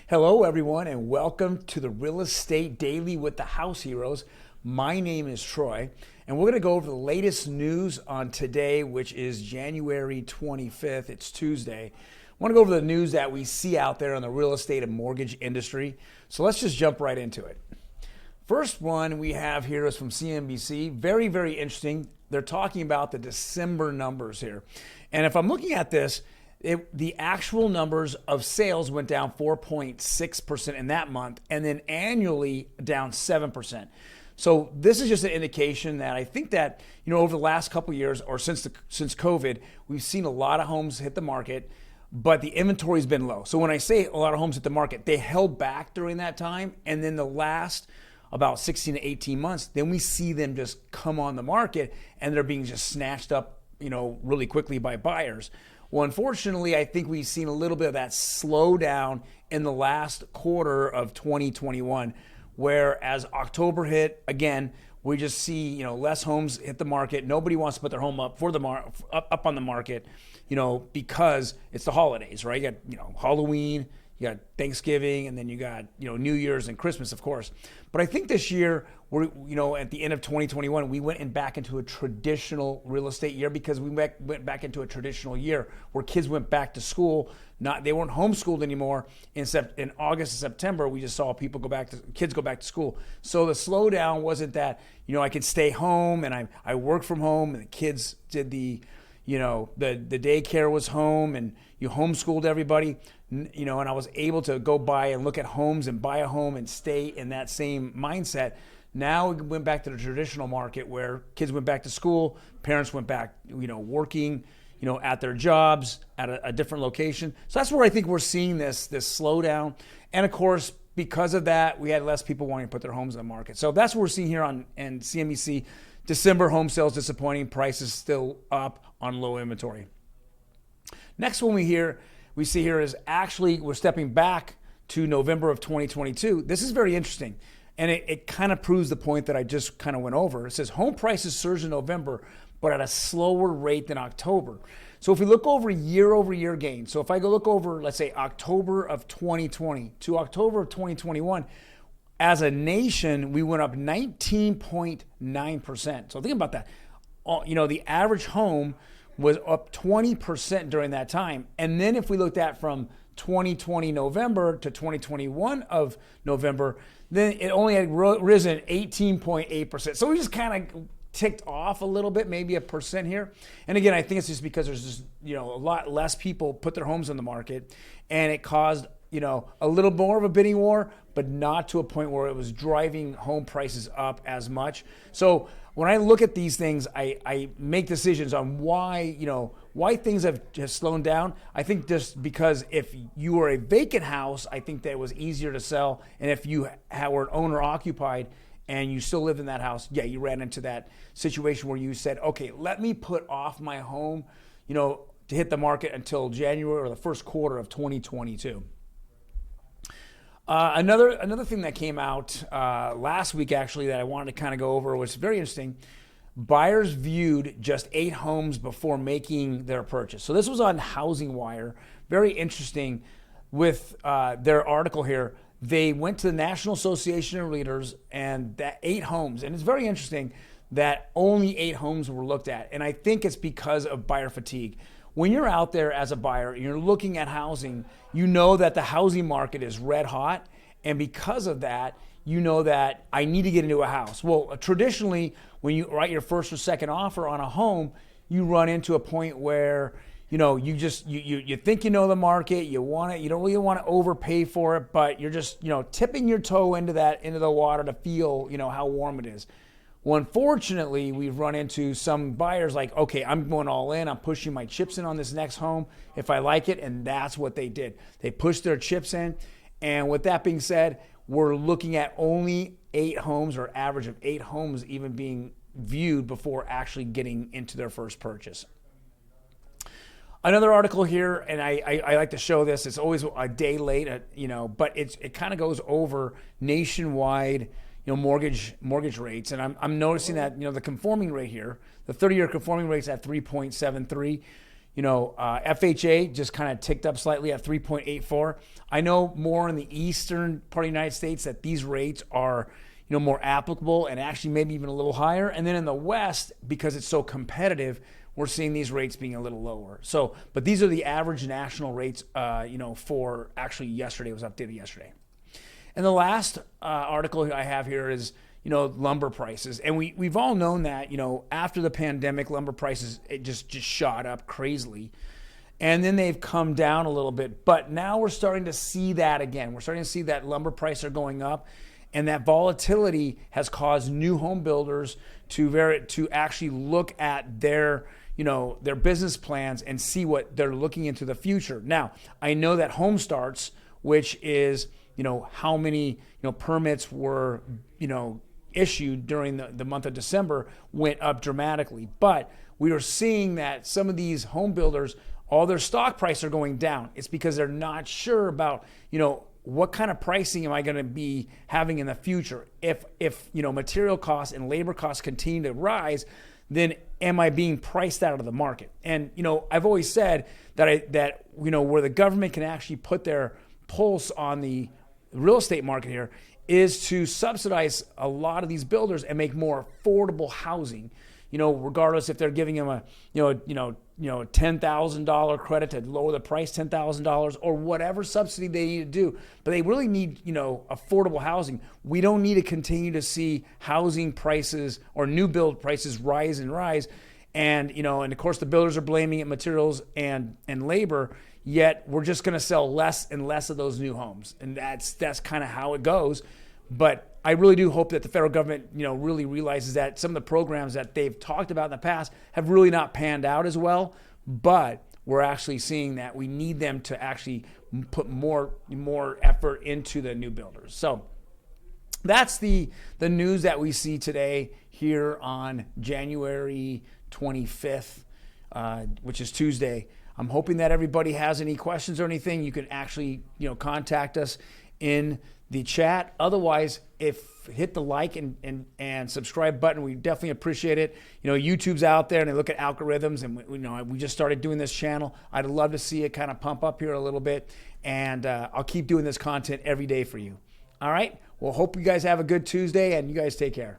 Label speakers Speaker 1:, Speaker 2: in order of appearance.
Speaker 1: Hello, everyone, and welcome to the Real Estate Daily with the House Heroes. My name is Troy, and we're going to go over the latest news on today, which is January 25th. It's Tuesday. I want to go over the news that we see out there in the real estate and mortgage industry. So let's just jump right into it. First one we have here is from CNBC. Very, very interesting. They're talking about the December numbers here. And if I'm looking at this, the actual numbers of sales went down 4.6% in that month, and then annually down 7%. So this is just an indication that I think that, over the last couple of years or since COVID, we've seen a lot of homes hit the market, but the inventory's been low. So when I say a lot of homes hit the market, they held back during that time, and then the last about 16 to 18 months, then we see them just come on the market, and they're being just snatched up, really quickly by buyers. Well, unfortunately, I think we've seen a little bit of that slowdown in the last quarter of 2021, where as October hit, again, we just see, less homes hit the market. Nobody wants to put their home up up on the market, because it's the holidays, right? You got, Halloween, you got Thanksgiving, and then you got, New Year's and Christmas, of course. But I think this year, we're, at the end of 2021, we went back into a traditional real estate year because we went back into a traditional year where kids went back to school. They weren't homeschooled anymore. In August and September, we just saw kids go back to school. So the slowdown wasn't that, I could stay home and I work from home, and the kids did the daycare was home, and you homeschooled everybody, and I was able to go by and look at homes and buy a home and stay in that same mindset. Now we went back to the traditional market where kids went back to school, parents went back, working, at their jobs at a different location. So that's where I think we're seeing this slowdown. And of course, because of that, we had less people wanting to put their homes on the market. So that's what we're seeing here on CNBC. December home sales disappointing, prices still up on low inventory. Next one we see here is actually we're stepping back to November of 2022. This is very interesting, and it kind of proves the point that I just kind of went over. It says home prices surged in November, but at a slower rate than October. So if we look over year gains, so if I go look over, let's say October of 2020 to October of 2021, as a nation, we went up 19.9%. So think about that. The average home was up 20% during that time. And then if we looked at from 2020 November to 2021 of November, then it only had risen 18.8%. So we just kind of ticked off a little bit, maybe 1% here. And again, I think it's just because there's just, a lot less people put their homes on the market, and it caused, a little more of a bidding war, but not to a point where it was driving home prices up as much. So when I look at these things, I make decisions on why things have just slowed down. I think just because if you were a vacant house, I think that it was easier to sell. And if you were owner occupied and you still lived in that house, yeah, you ran into that situation where you said, okay, let me put off my home, to hit the market until January or the first quarter of 2022. Another thing that came out last week, actually, that I wanted to kind of go over was very interesting. Buyers viewed just 8 homes before making their purchase. So this was on Housing Wire. Very interesting with their article here. They went to the National Association of Realtors, and that 8 homes. And it's very interesting that only 8 homes were looked at. And I think it's because of buyer fatigue. When you're out there as a buyer and you're looking at housing, you know that the housing market is red hot. And because of that, you know that I need to get into a house. Well, traditionally, when you write your first or second offer on a home, you run into a point where, you think you know the market, you want it, you don't really want to overpay for it, but you're just, tipping your toe into the water to feel, how warm it is. Well, unfortunately, we've run into some buyers like, okay, I'm going all in. I'm pushing my chips in on this next home if I like it. And that's what they did. They pushed their chips in. And with that being said, we're looking at only 8 homes, or average of 8 homes even being viewed before actually getting into their first purchase. Another article here, and I like to show this. It's always a day late, but it kind of goes over nationwide mortgage rates. And I'm noticing that, the conforming rate here, the 30-year conforming rate's at 3.73. FHA just kind of ticked up slightly at 3.84. I know more in the eastern part of the United States that these rates are, more applicable and actually maybe even a little higher. And then in the West, because it's so competitive, we're seeing these rates being a little lower. So, but these are the average national rates, for actually yesterday. It was updated yesterday. And the last article I have here is, lumber prices. And we've all known that, after the pandemic, lumber prices, it just shot up crazily. And then they've come down a little bit. But now we're starting to see that again. We're starting to see that lumber prices are going up. And that volatility has caused new home builders to actually look at their business plans and see what they're looking into the future. Now, I know that home starts, which is, how many, permits were, issued during the month of December, went up dramatically. But we are seeing that some of these home builders, all their stock prices are going down. It's because they're not sure about, what kind of pricing am I going to be having in the future? If material costs and labor costs continue to rise, then am I being priced out of the market? And I've always said that where the government can actually put their pulse on the real estate market here is to subsidize a lot of these builders and make more affordable housing. Regardless if they're giving them a $10,000 credit to lower the price $10,000 or whatever subsidy they need to do, but they really need affordable housing. We don't need to continue to see housing prices or new build prices rise and rise, and of course the builders are blaming it materials and labor. Yet we're just going to sell less and less of those new homes, and that's kind of how it goes. But I really do hope that the federal government, really realizes that some of the programs that they've talked about in the past have really not panned out as well. But we're actually seeing that we need them to actually put more effort into the new builders. So that's the news that we see today here on January 25th, which is Tuesday. I'm hoping that everybody has any questions or anything. You can actually, contact us in the chat. Otherwise, hit the like and subscribe button. We definitely appreciate it. YouTube's out there and they look at algorithms, and we just started doing this channel. I'd love to see it kind of pump up here a little bit, and I'll keep doing this content every day for you. All right. Well, hope you guys have a good Tuesday, and you guys take care.